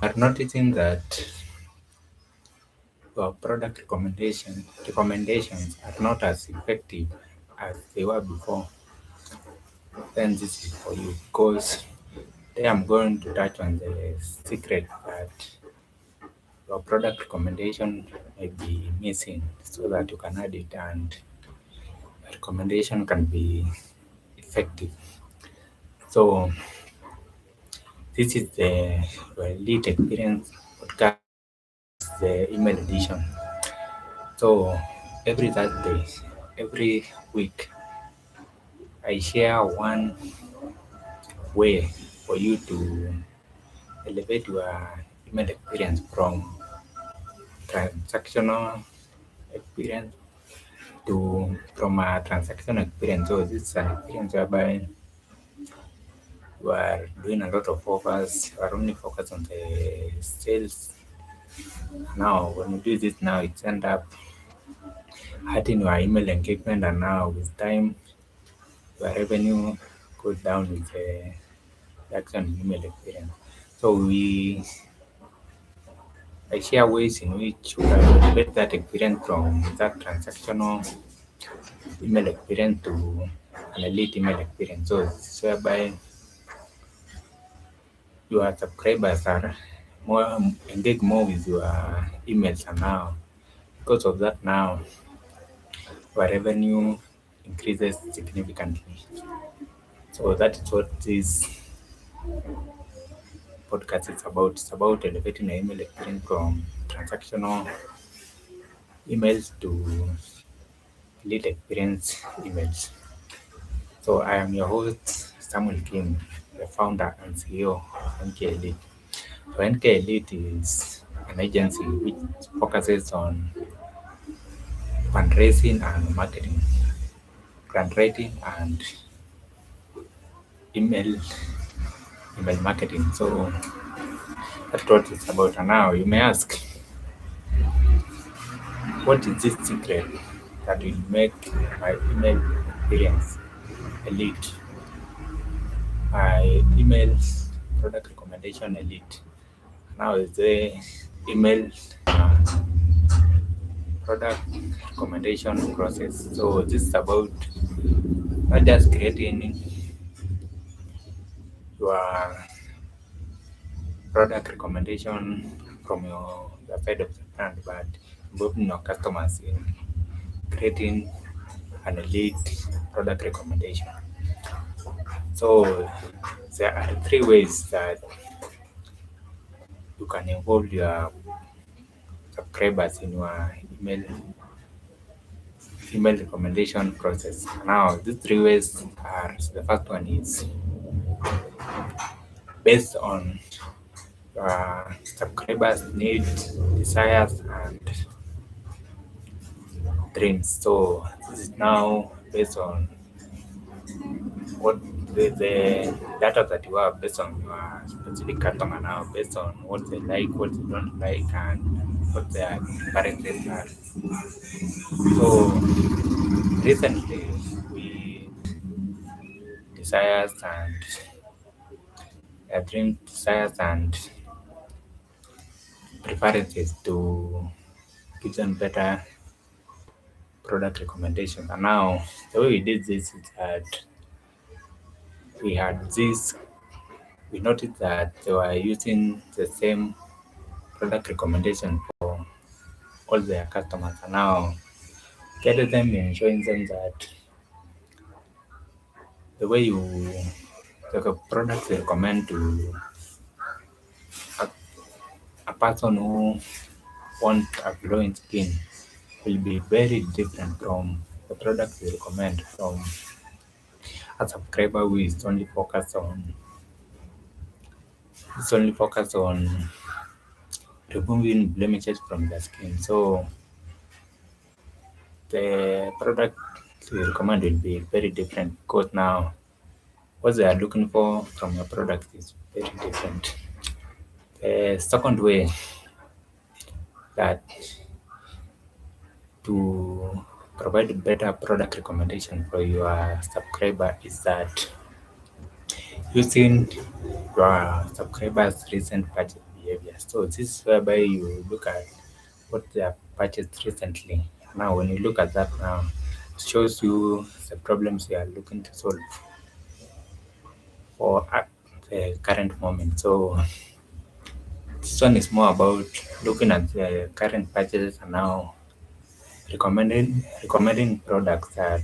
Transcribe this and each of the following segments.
are noticing that your product recommendations are not as effective as they were before, then this is for you because today I'm going to touch on the secret that your product recommendation may be missing so that you can add it and recommendation can be effective. So this is the Elite Experience podcast, the email edition. So every Thursday, every week, I share one way for you to elevate your email experience from transactional experience to from a transactional experience. So this is an experience whereby you are doing a lot of focus, you are only focused on the sales. Now when you do this now it end up hurting your email engagement, and now with time your revenue goes down with the reduction in email experience. So I share ways in which you can elevate that experience from that transactional email experience to an elite email experience. So this is whereby your subscribers are more engage more with your emails, and now because of that now your revenue increases significantly. So that is what this podcast is about. It's about elevating the email experience from transactional emails to elite experience emails. So I am your host Samuel Kim, the founder and CEO of NK Elite. So NK Elite is an agency which focuses on fundraising and marketing, grant writing and email marketing. So that's what it's about. And now you may ask, what is this secret that will make my email experience elite? My email product recommendation elite. Now is the email product recommendation process. So this is about not just creating your product recommendation from your side of the brand, but involving your customers in creating an elite product recommendation. So there are three ways that you can involve your subscribers in your email recommendation process. Now these three ways are, the first one is based on your subscribers' needs, desires, and dreams. So this is now based on what the data that you have based on your specific customer now, based on what they like, what they don't like, and what their preferences are. So recently we desires and dream desires and preferences to give them better product recommendations. And now the way we did this is that we had this we noticed that they were using the same product recommendation for all their customers, and now get them in showing them that the way you the products you recommend to a, a person who wants a glowing skin will be very different from the products you recommend from a subscriber who is only focused on removing blemishes from the skin. So the product you recommend will be very different because now what they are looking for from your product is very different. The second way that to provide better product recommendation for your subscriber is that using your subscribers' recent purchase behavior. So this is whereby you look at what they have purchased recently. Now, when you look at that now, it shows you the problems you are looking to solve for at the current moment. So this one is more about looking at the current purchases and now recommending products that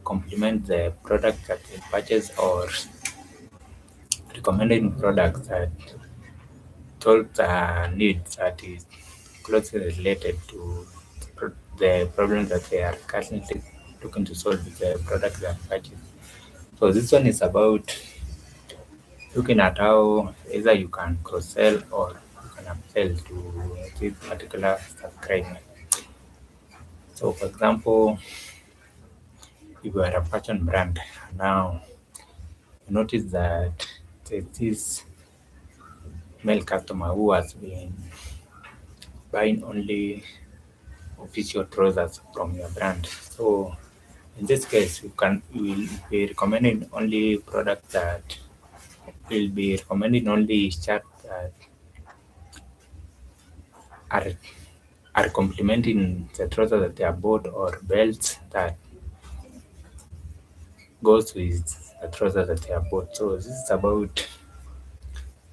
complement the product that you purchase, or recommending products that solve the needs that is closely related to the problem that they are currently looking to solve with the product they are purchasing. So this one is about looking at how either you can cross-sell or you can upsell to this particular subscriber. So for example, if you are a fashion brand, now you notice that there's this male customer who has been buying only official trousers from your brand. So in this case, you will be recommending only products that will be recommending only shirts that are are complementing the trousers that they are bought, or belts that goes with the trousers that they are bought. So this is about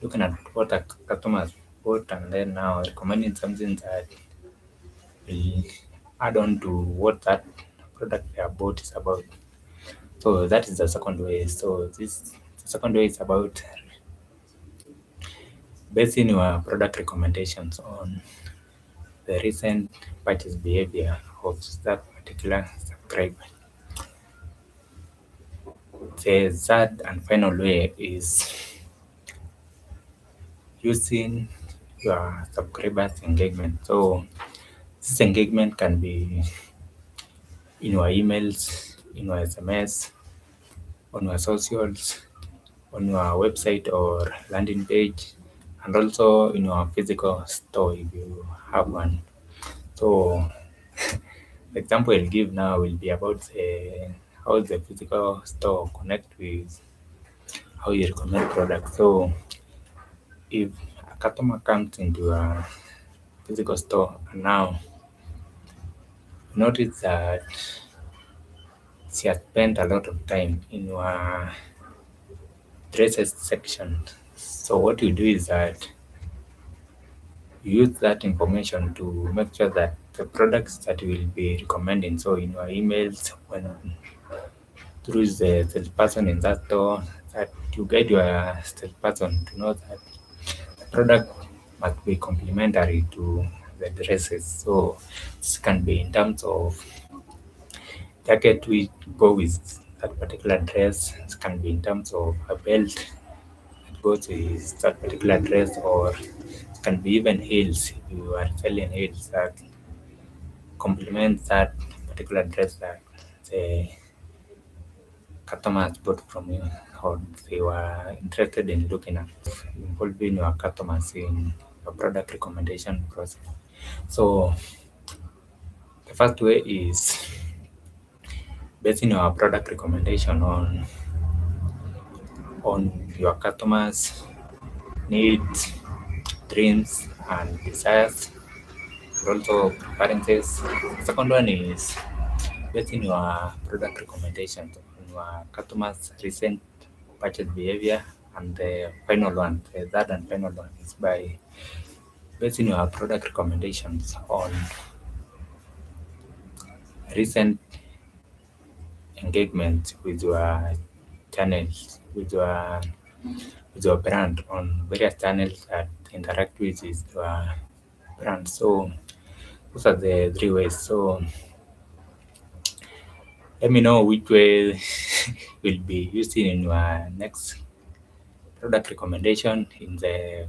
looking at what the customers bought and then now recommending something that will add on to what that product they are bought is about. So that is the second way. So this the second way is about basing your product recommendations on the recent purchase behavior of that particular subscriber. The third and final way is using your subscribers' engagement. So this engagement can be in your emails, in your SMS, on your socials, on your website or landing page, and also in your physical store if you have one. So the example I'll give now will be about how the physical store connect with how you recommend products. So if a customer comes into a physical store and now notice that she has spent a lot of time in your dresses section. So what you do is that you use that information to make sure that the products that you will be recommending, so in your emails, when through the salesperson in that store, that you get your salesperson to know that the product must be complementary to the dresses. So this can be in terms of jacket we go with that particular dress. It can be in terms of a belt that goes with that particular dress, or it can be even heels. If you are selling heels that complement that particular dress that the customers bought from you, or they were interested in looking at, involving your customers in your product recommendation process. So the first way is basing your product recommendation on your customers' needs, dreams, and desires, and also preferences. The second one is basing your product recommendations on your customers' recent purchase behavior. And the final one, the third and final one, is by basing your product recommendations on recent engagement with your channels, with your brand on various channels that interact with your brand. So those are the three ways. So let me know which way will be used in your next product recommendation in the